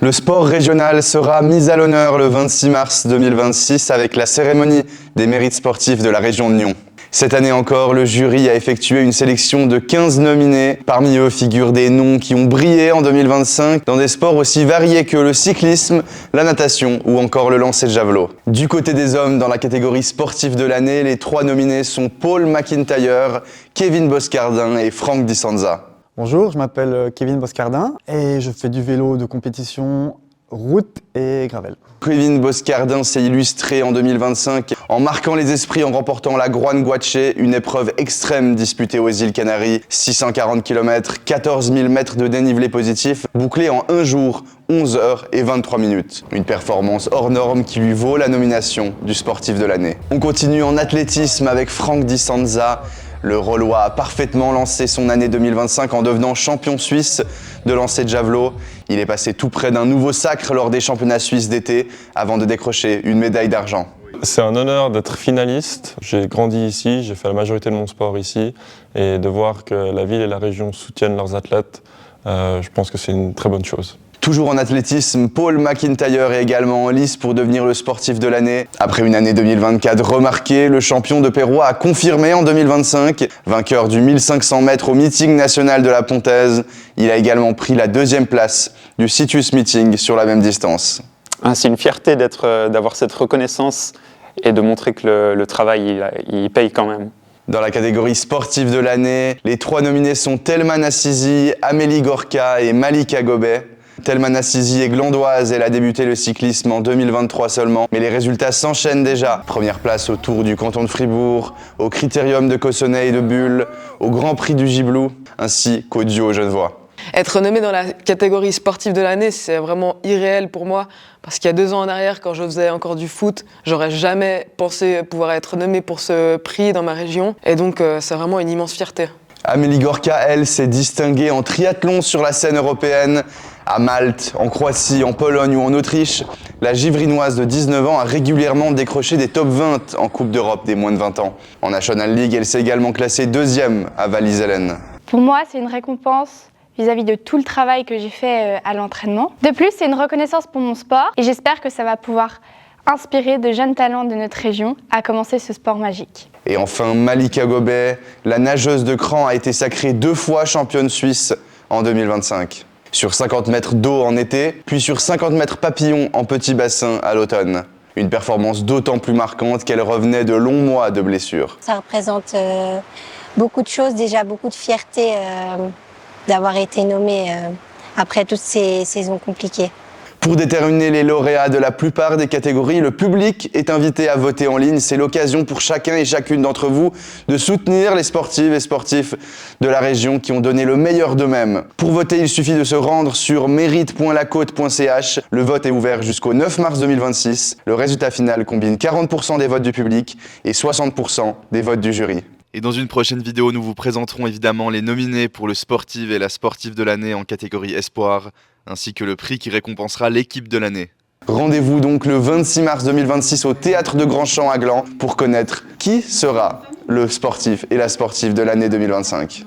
Le sport régional sera mis à l'honneur le 26 mars 2026 avec la cérémonie des mérites sportifs de la région de Nyon. Cette année encore, le jury a effectué une sélection de 15 nominés. Parmi eux figurent des noms qui ont brillé en 2025 dans des sports aussi variés que le cyclisme, la natation ou encore le lancer de javelot. Du côté des hommes, dans la catégorie sportive de l'année, les 3 nominés sont Paul McIntyre, Kevin Boscardin et Franck Di Sanza. Bonjour, je m'appelle Kevin Boscardin et je fais du vélo de compétition route et gravel. Kevin Boscardin s'est illustré en 2025 en marquant les esprits en remportant la Groine Guaché, une épreuve extrême disputée aux îles Canaries. 640 km, 14 000 mètres de dénivelé positif, bouclé en un jour, 11 heures et 23 minutes. Une performance hors norme qui lui vaut la nomination du sportif de l'année. On continue en athlétisme avec Franck Di Sanza. Le Rolois a parfaitement lancé son année 2025 en devenant champion suisse de lancer de javelot. Il est passé tout près d'un nouveau sacre lors des championnats suisses d'été avant de décrocher une médaille d'argent. C'est un honneur d'être finaliste. J'ai grandi ici, j'ai fait la majorité de mon sport ici et de voir que la ville et la région soutiennent leurs athlètes, je pense que c'est une très bonne chose. Toujours en athlétisme, Paul McIntyre est également en lice pour devenir le sportif de l'année. Après une année 2024 remarquée, le champion de Pérois a confirmé en 2025. Vainqueur du 1500 mètres au meeting national de la Pontaise, il a également pris la 2e place du Citus Meeting sur la même distance. C'est une fierté d'avoir cette reconnaissance et de montrer que le travail il paye quand même. Dans la catégorie sportive de l'année, les 3 nominés sont Thelma Nassisi, Amélie Gorka et Malika Gobet. Thelma Nassisi est glandoise, elle a débuté le cyclisme en 2023 seulement, mais les résultats s'enchaînent déjà. Première place au Tour du canton de Fribourg, au Critérium de Cossonay et de Bulle, au Grand Prix du Gibelou, ainsi qu'au Duo Genevois. Être nommé dans la catégorie sportive de l'année, c'est vraiment irréel pour moi, parce qu'il y a 2 ans en arrière, quand je faisais encore du foot, j'aurais jamais pensé pouvoir être nommé pour ce prix dans ma région, et donc c'est vraiment une immense fierté. Amélie Gorka, elle, s'est distinguée en triathlon sur la scène européenne. À Malte, en Croatie, en Pologne ou en Autriche, la Givrinoise de 19 ans a régulièrement décroché des top 20 en Coupe d'Europe des moins de 20 ans. En National League, elle s'est également classée 2e à Val-Iselen. Pour moi, c'est une récompense vis-à-vis de tout le travail que j'ai fait à l'entraînement. De plus, c'est une reconnaissance pour mon sport et j'espère que ça va pouvoir inspirer de jeunes talents de notre région à commencer ce sport magique. Et enfin, Malika Gobet, la nageuse de cran, a été sacrée 2 fois championne suisse en 2025. Sur 50 mètres d'eau en été, puis sur 50 mètres papillon en petit bassin à l'automne. Une performance d'autant plus marquante qu'elle revenait de longs mois de blessures. Ça représente beaucoup de choses, déjà beaucoup de fierté d'avoir été nommée après toutes ces saisons compliquées. Pour déterminer les lauréats de la plupart des catégories, le public est invité à voter en ligne. C'est l'occasion pour chacun et chacune d'entre vous de soutenir les sportives et sportifs de la région qui ont donné le meilleur d'eux-mêmes. Pour voter, il suffit de se rendre sur mérite.lacôte.ch. Le vote est ouvert jusqu'au 9 mars 2026. Le résultat final combine 40% des votes du public et 60% des votes du jury. Et dans une prochaine vidéo, nous vous présenterons évidemment les nominés pour le sportif et la sportive de l'année en catégorie espoir, ainsi que le prix qui récompensera l'équipe de l'année. Rendez-vous donc le 26 mars 2026 au Théâtre de Grandchamp à Gland pour connaître qui sera le sportif et la sportive de l'année 2025.